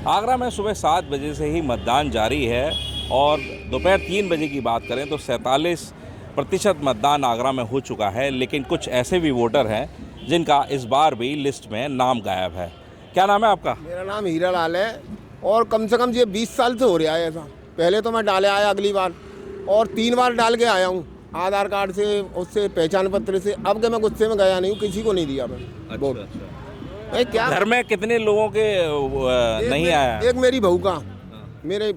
आगरा में सुबह 7 बजे से ही मतदान जारी है और दोपहर 3 बजे की बात करें तो 47% मतदान आगरा में हो चुका है। लेकिन कुछ ऐसे भी वोटर हैं जिनका इस बार भी लिस्ट में नाम गायब है। क्या नाम है आपका? मेरा नाम हीरा लाल है और कम से कम ये 20 साल से हो रहा है ऐसा। पहले तो मैं डाले आया अगली बार और 3 बार डाल के आया हूँ, आधार कार्ड से, उससे पहचान पत्र से। अब के मैं गुस्से में गया नहीं हूँ, किसी को नहीं दिया मैं वोट। भाई क्या घर में कितने लोगों के नहीं आया? एक मेरी बहू का, मेरे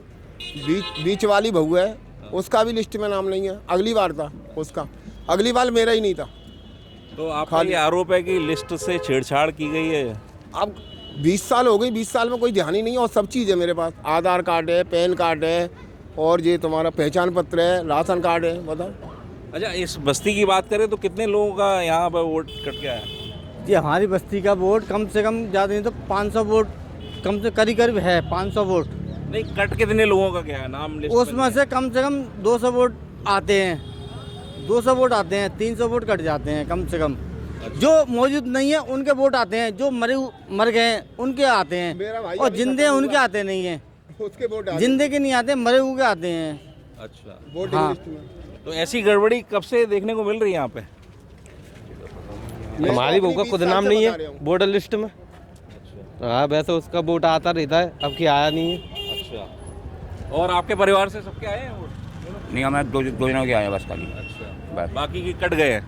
बीच वाली बहू है, उसका भी लिस्ट में नाम नहीं है। अगली बार था उसका, अगली बार मेरा ही नहीं था। तो आपका ये आरोप है कि लिस्ट से छेड़छाड़ की गई है? अब 20 साल हो गई, 20 साल में कोई ध्यान ही नहीं है और सब चीज़ है मेरे पास। आधार कार्ड है, पैन कार्ड है और ये तुम्हारा पहचान पत्र है, राशन कार्ड है। बताओ। अच्छा, इस बस्ती की बात करें तो कितने लोगों का यहाँ पर वोट कट गया है? जी हमारी बस्ती का वोट कम से कम, ज़्यादा नहीं तो 500 वोट कम से करीब है। 500 वोट नहीं, कट कितने लोगों का गया है नाम लिस्ट उसमें से कम 200 वोट आते हैं। 200 वोट आते हैं, 300 वोट कट जाते हैं कम से कम। जो मौजूद नहीं है उनके वोट आते हैं, जो मर गए हैं उनके आते हैं और जिंदे हैं उनके आते नहीं हैं। उसके वोट जिंदे के नहीं आते, मरे हुए के आते हैं। अच्छा, वोटिंग हाँ। लिस्ट में तो ऐसी गड़बड़ी कब से देखने को मिल रही है यहाँ पे? हमारी बहू का खुद नाम नहीं है वोटर लिस्ट में। हाँ, वैसे उसका वोट आता रहता है, अब की आया नहीं है। अच्छा, और आपके परिवार से सबके आए हैं वोट? नहीं, हमें दो जनों के आए हैं बस खाली। अच्छा, बस। बाकी की कट गए हैं?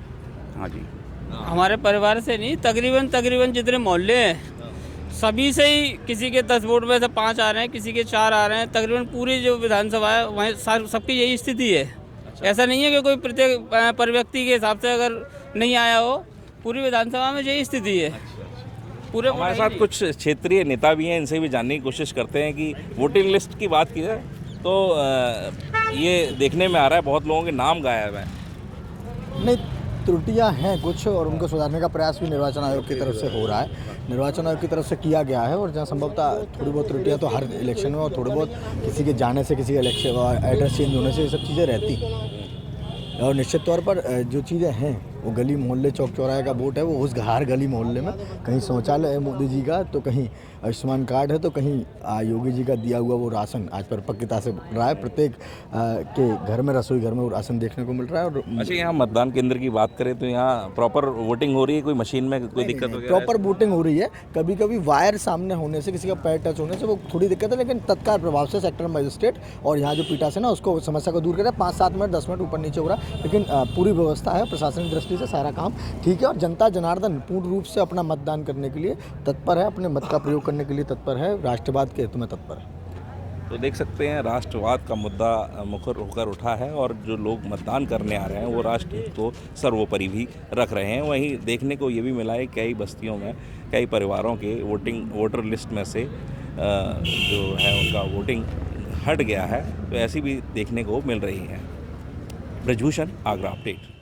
हाँ जी। हमारे परिवार से नहीं, तकरीबन जितने मोहल्ले हैं सभी से ही किसी के 10 वोट में से 5 आ रहे हैं, किसी के 4 आ रहे हैं। तकरीबन पूरी जो विधानसभा है वहीं सबकी यही स्थिति है। अच्छा। ऐसा नहीं है कि कोई प्रत्येक पर व्यक्ति के हिसाब से अगर नहीं आया हो, पूरी विधानसभा में यही स्थिति है। पूरे हमारे साथ कुछ क्षेत्रीय नेता भी हैं, इनसे भी जानने की कोशिश करते हैं कि वोटिंग लिस्ट की बात की जाए तो ये देखने में आ रहा है बहुत लोगों के नाम गायब हैं। नहीं, त्रुटियां हैं कुछ और उनको सुधारने का प्रयास भी निर्वाचन आयोग की तरफ से हो रहा है। निर्वाचन आयोग की तरफ से किया गया है और जहाँ संभवतः थोड़ी बहुत त्रुटियां तो हर इलेक्शन में और थोड़ी बहुत किसी के जाने से, किसी के इलेक्शन एड्रेस चेंज होने से ये सब चीज़ें रहती हैं। और निश्चित तौर पर जो चीज़ें हैं वो गली मोहल्ले चौक चौराहे का वोट है, वो उस हर गली मोहल्ले में कहीं शौचालय है मोदी जी का, तो कहीं आयुष्मान कार्ड है, तो कहीं योगी जी का दिया हुआ वो राशन आज परिपक्वता से रहा है। प्रत्येक के घर में, रसोई घर में वो राशन देखने को मिल रहा है। और अच्छा, यहाँ मतदान केंद्र की बात करें तो यहाँ प्रॉपर वोटिंग हो रही है? कोई मशीन में कोई दिक्कत वगैरह? प्रॉपर वोटिंग हो रही है। कभी कभी वायर सामने होने से, किसी का पैर टच होने से वो थोड़ी दिक्कत है, लेकिन तत्काल प्रभाव से सेक्टर मजिस्ट्रेट और यहाँ जो पीठासीन है उसको समस्या को दूर करें। 5-7 मिनट 10 मिनट ऊपर नीचे हो रहा है, लेकिन पूरी व्यवस्था है प्रशासनिक दृष्टि से, सारा काम ठीक है। और जनता जनार्दन पूर्ण रूप से अपना मतदान करने के लिए तत्पर है, अपने मत का प्रयोग करने के लिए तत्पर है, राष्ट्रवाद के हित में तत्पर है। तो देख सकते हैं राष्ट्रवाद का मुद्दा मुखर होकर उठा है और जो लोग मतदान करने आ रहे हैं वो राष्ट्र हित को सर्वोपरि भी रख रहे हैं। वहीं देखने को ये भी मिला है कई बस्तियों में कई परिवारों के वोटर लिस्ट में से जो है उनका वोटिंग हट गया है, तो ऐसी भी देखने को मिल रही है। ब्रजभूषण, आगरा अपडेट।